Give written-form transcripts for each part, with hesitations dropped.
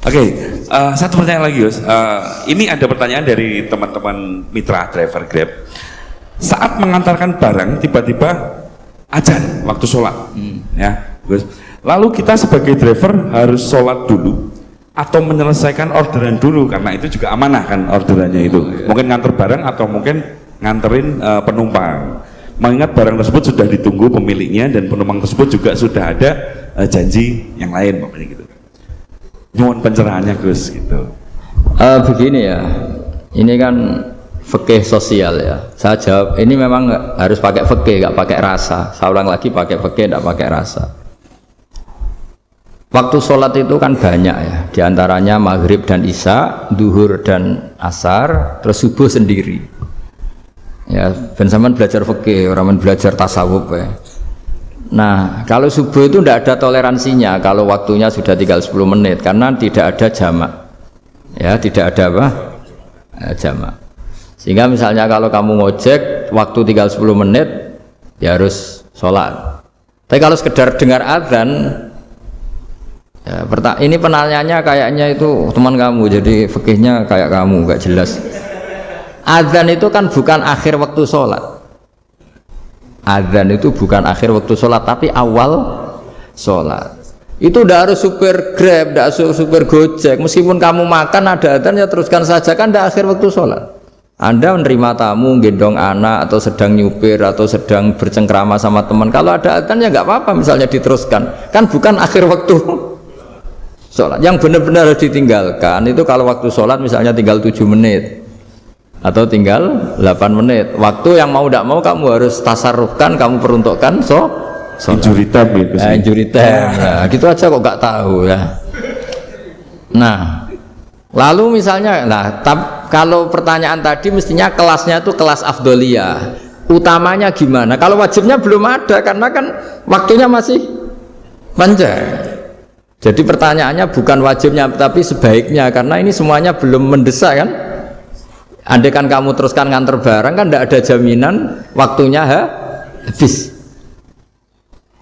Oke, satu pertanyaan lagi, Gus. Ini ada pertanyaan dari teman-teman mitra driver Grab. Saat mengantarkan barang, tiba-tiba azan waktu sholat, ya, Gus. Lalu kita sebagai driver harus sholat dulu atau menyelesaikan orderan dulu, karena itu juga amanah kan orderannya itu. Mungkin nganter barang atau mungkin nganterin penumpang. Mengingat barang tersebut sudah ditunggu pemiliknya dan penumpang tersebut juga sudah ada janji yang lain, pokoknya gitu. Nyuwun pencerahannya, Gus, gitu. Begini ya, ini kan fikih sosial ya. Saya jawab, ini memang harus pakai fikih, nggak pakai rasa. Saya ulang lagi, pakai fikih, nggak pakai rasa. Waktu sholat itu kan banyak ya, diantaranya maghrib dan isya, duhur dan asar, terus subuh sendiri. Ya, ben sampean belajar fikih, orang belajar tasawuf ya. Nah, kalau subuh itu tidak ada toleransinya kalau waktunya sudah tinggal 10 menit karena tidak ada jamak. Ya, tidak ada apa? Jamak. Sehingga misalnya kalau kamu ngojek waktu tinggal 10 menit ya harus sholat. Tapi kalau sekedar dengar azan ya, ini penanyanya kayaknya itu teman kamu, jadi fikihnya kayak kamu, nggak jelas. Azan itu kan bukan akhir waktu sholat. Azan itu bukan akhir waktu sholat, tapi awal sholat. Itu tidak harus supir Grab, tidak harus supir Gojek. Meskipun kamu makan ada azan, ya teruskan saja, kan tidak akhir waktu sholat. Anda menerima tamu, gendong anak, atau sedang nyupir, atau sedang bercengkrama sama teman. Kalau ada azan ya nggak apa-apa, misalnya diteruskan. Kan bukan akhir waktu sholat. Yang benar-benar harus ditinggalkan itu kalau waktu sholat misalnya tinggal 7 menit. Atau tinggal 8 menit. Waktu yang mau tidak mau kamu harus tasarrufkan, kamu peruntukkan injury time ya, injury time. Nah, gitu aja kok nggak tahu ya. Nah, lalu misalnya, kalau pertanyaan tadi mestinya kelasnya itu kelas afdoliyah. Utamanya gimana? Kalau wajibnya belum ada karena kan waktunya masih panjang. Jadi pertanyaannya bukan wajibnya tapi sebaiknya, karena ini semuanya belum mendesak kan. Andai kan kamu teruskan nganter barang kan tidak ada jaminan waktunya habis.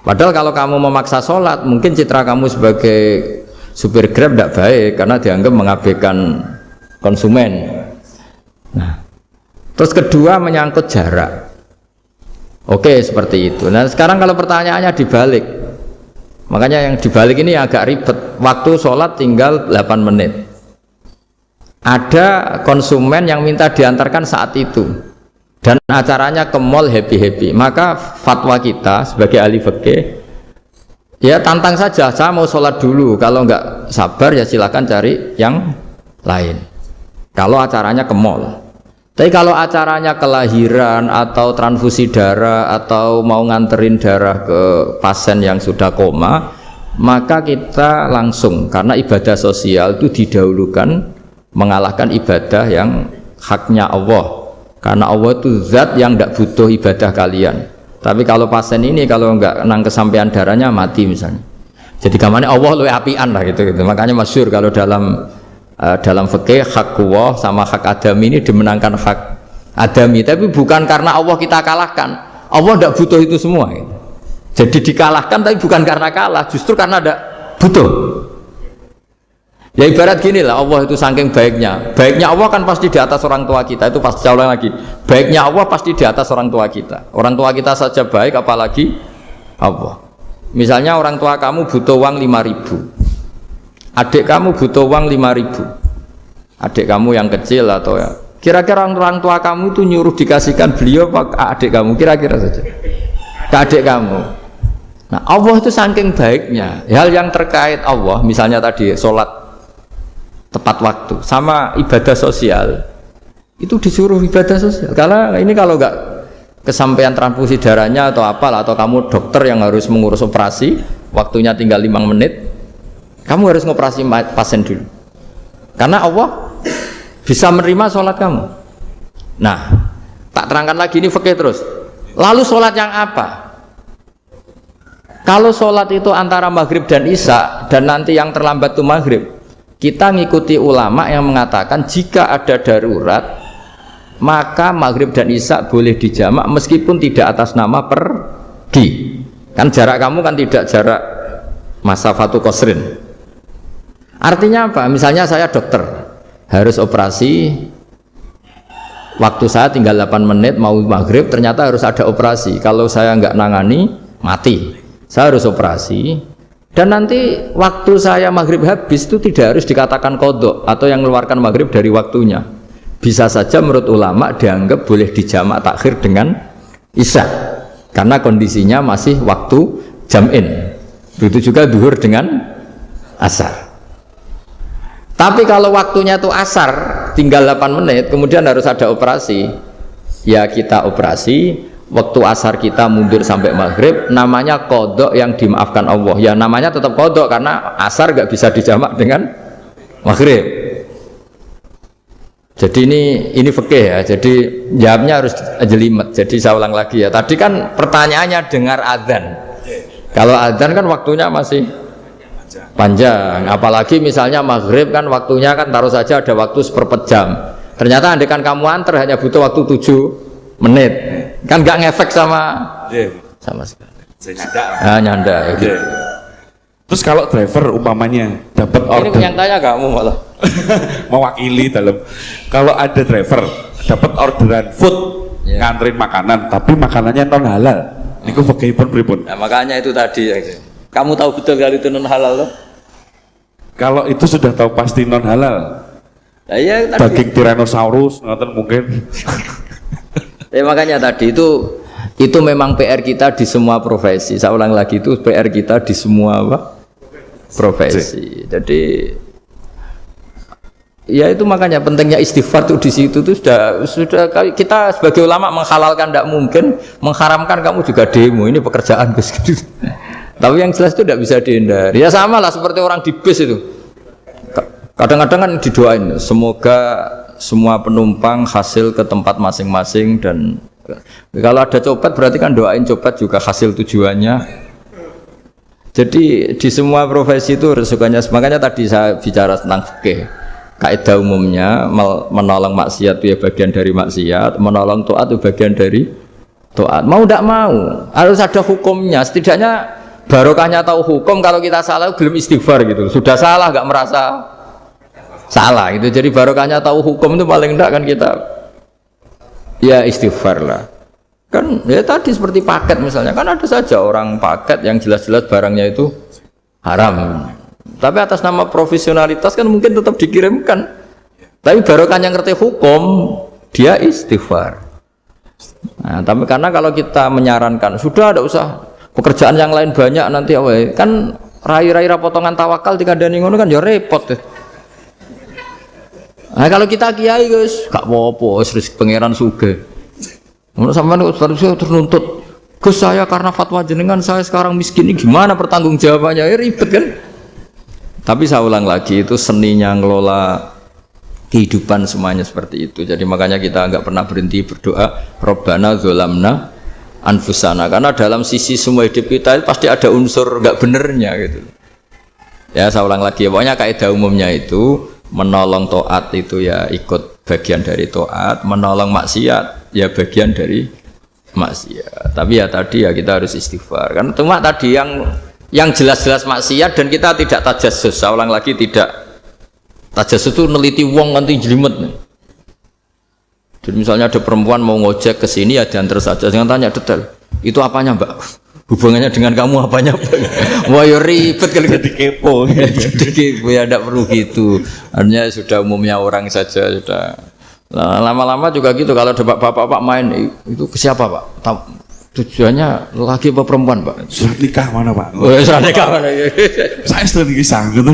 Padahal kalau kamu memaksa sholat, mungkin citra kamu sebagai supir Grab tidak baik karena dianggap mengabaikan konsumen. Nah, terus kedua menyangkut jarak. Oke, seperti itu. Nah, sekarang kalau pertanyaannya dibalik, makanya yang dibalik ini agak ribet. Waktu sholat tinggal 8 menit. Ada konsumen yang minta diantarkan saat itu dan acaranya ke mall happy-happy, maka fatwa kita sebagai ahli fikih ya tantang saja, saya mau sholat dulu, kalau nggak sabar ya silakan cari yang lain kalau acaranya ke mall. Tapi kalau acaranya kelahiran atau transfusi darah atau mau nganterin darah ke pasien yang sudah koma, maka kita langsung, karena ibadah sosial itu didahulukan mengalahkan ibadah yang haknya Allah, karena Allah itu zat yang tidak butuh ibadah kalian. Tapi kalau pasien ini kalau nggak nang kesampaian darahnya mati misalnya, jadi kamarnya Allah lebih apian lah gitu. Makanya masyhur kalau dalam fikih hak Allah sama hak adami ini dimenangkan hak adami, tapi bukan karena Allah kita kalahkan. Allah tidak butuh itu semua gitu. Jadi dikalahkan tapi bukan karena kalah, justru karena tidak butuh. Ya ibarat gini lah, Allah itu saking baiknya Allah kan pasti di atas orang tua kita. Itu pasti ulang lagi, baiknya Allah pasti di atas orang tua kita. Orang tua kita saja baik, apalagi Allah. Misalnya orang tua kamu butuh uang 5.000, adik kamu butuh uang 5.000, adik kamu yang kecil atau ya, kira-kira orang tua kamu itu nyuruh dikasihkan beliau apa adik kamu, kira-kira saja ke adik kamu. Nah, Allah itu saking baiknya, hal yang terkait Allah, misalnya tadi sholat tepat waktu sama ibadah sosial itu disuruh ibadah sosial. Karena ini kalau nggak kesampaian transfusi darahnya atau apalah, atau kamu dokter yang harus mengurus operasi waktunya tinggal 5 menit, kamu harus ngoperasi pasien dulu karena Allah bisa menerima sholat kamu. Nah, tak terangkan lagi, ini fikih terus. Lalu sholat yang apa? Kalau sholat itu antara maghrib dan isya dan nanti yang terlambat itu maghrib, kita ngikuti ulama yang mengatakan jika ada darurat maka maghrib dan isya boleh dijamak meskipun tidak atas nama pergi. Kan jarak kamu kan tidak jarak masafatu qasrin. Artinya apa? Misalnya saya dokter, harus operasi, waktu saya tinggal 8 menit mau maghrib, ternyata harus ada operasi. Kalau saya nggak nangani, mati. Saya harus operasi. Dan nanti waktu saya maghrib habis itu tidak harus dikatakan qadha atau yang mengeluarkan maghrib dari waktunya. Bisa saja menurut ulama dianggap boleh dijamak takhir dengan isya. Karena kondisinya masih waktu jam'in. Begitu juga duhur dengan asar. Tapi kalau waktunya itu asar, tinggal 8 menit, kemudian harus ada operasi, ya kita operasi, waktu asar kita mundur sampai maghrib, namanya qadha yang dimaafkan Allah. Ya namanya tetap qadha karena asar gak bisa dijamak dengan maghrib. Jadi ini fikih ya, jadi jawabnya harus jelimet. Jadi saya ulang lagi ya, tadi kan pertanyaannya dengar adzan. Kalau adzan kan waktunya masih panjang, apalagi misalnya maghrib kan waktunya kan taruh saja ada waktu seperempat jam. Ternyata andekan kamu antar hanya butuh waktu 7 menit, kan nggak ngefek sama sekali. Nyanda ya gitu. Terus kalau driver umpamanya dapat order, ini yang tanya kamu malah mewakili dalam, kalau ada driver dapat orderan food, nganterin makanan, tapi makanannya non halal, niku fakihipun pripun? Nah, makanya itu tadi ya. Kamu tahu betul kalau itu non halal loh? Kalau itu sudah tahu pasti non halal. Nah, ya, daging Tyrannosaurus, ngoten mungkin. Makanya tadi itu memang PR kita di semua profesi. Saya ulang lagi, itu PR kita di semua profesi. Jadi ya itu makanya pentingnya istighfar tuh di situ tuh sudah kita sebagai ulama menghalalkan tidak mungkin, mengharamkan kamu juga demo. Ini pekerjaan Gus. Tapi yang jelas itu tidak bisa dihindari. Ya sama lah seperti orang di bis itu. Kadang-kadang kan didoain, semoga semua penumpang hasil ke tempat masing-masing, dan kalau ada copet berarti kan doain copet juga hasil tujuannya. Jadi di semua profesi itu resikonya. Makanya tadi saya bicara tentang fikih. Kaidah umumnya menolong maksiat itu ya bagian dari maksiat, menolong taat itu bagian dari taat. Mau tidak mau harus ada hukumnya. Setidaknya barokahnya tahu hukum. Kalau kita salah belum istighfar gitu, sudah salah nggak merasa salah gitu. Jadi barokahnya tahu hukum itu paling enggak kan kita ya istighfar lah. Kan ya tadi seperti paket misalnya, kan ada saja orang paket yang jelas-jelas barangnya itu haram, tapi atas nama profesionalitas kan mungkin tetap dikirimkan. Tapi barokahnya ngerti hukum, dia istighfar. Nah, tapi karena kalau kita menyarankan sudah ada usah pekerjaan yang lain banyak nanti kan rai-rai potongan tawakal dikandani ngono kan ya repot deh. Nah kalau kita kiai guys, gak apa-apa, serius pangeran sugih. Menurut sampean harus ternuntut, Gus saya karena fatwa jenengan saya sekarang miskin, ini gimana pertanggungjawabannya? Ya ribet kan? Tapi saya ulang lagi, itu seninya ngelola kehidupan semuanya seperti itu. Jadi makanya kita nggak pernah berhenti berdoa, Robbana dzolamna anfusana, karena dalam sisi semua hidup kita pasti ada unsur nggak benernya gitu. Ya saya ulang lagi, pokoknya kaidah umumnya itu menolong taat itu ya ikut bagian dari taat, menolong maksiat ya bagian dari maksiat. Tapi ya tadi ya kita harus istighfar. Kan cuma tadi yang jelas-jelas maksiat dan kita tidak tajassus. Saya ulang lagi, tidak tajassus itu neliti wong nanti jelimet nih. Jadi misalnya ada perempuan mau ngojek ke sini ya diantar saja, jangan tanya detail. Itu apanya Mbak? Hubungannya dengan kamu apanya? Wah ya ribet kalau jadi kepo. Jadi kepo ya tidak perlu gitu. Artinya sudah umumnya orang saja sudah. Nah, lama-lama juga gitu. Kalau ada bapak-bapak main itu ke siapa Pak? Tujuannya laki apa perempuan Pak? Surat nikah mana Pak? Oh, surat nikah mana? Saya sudah nikah gitu.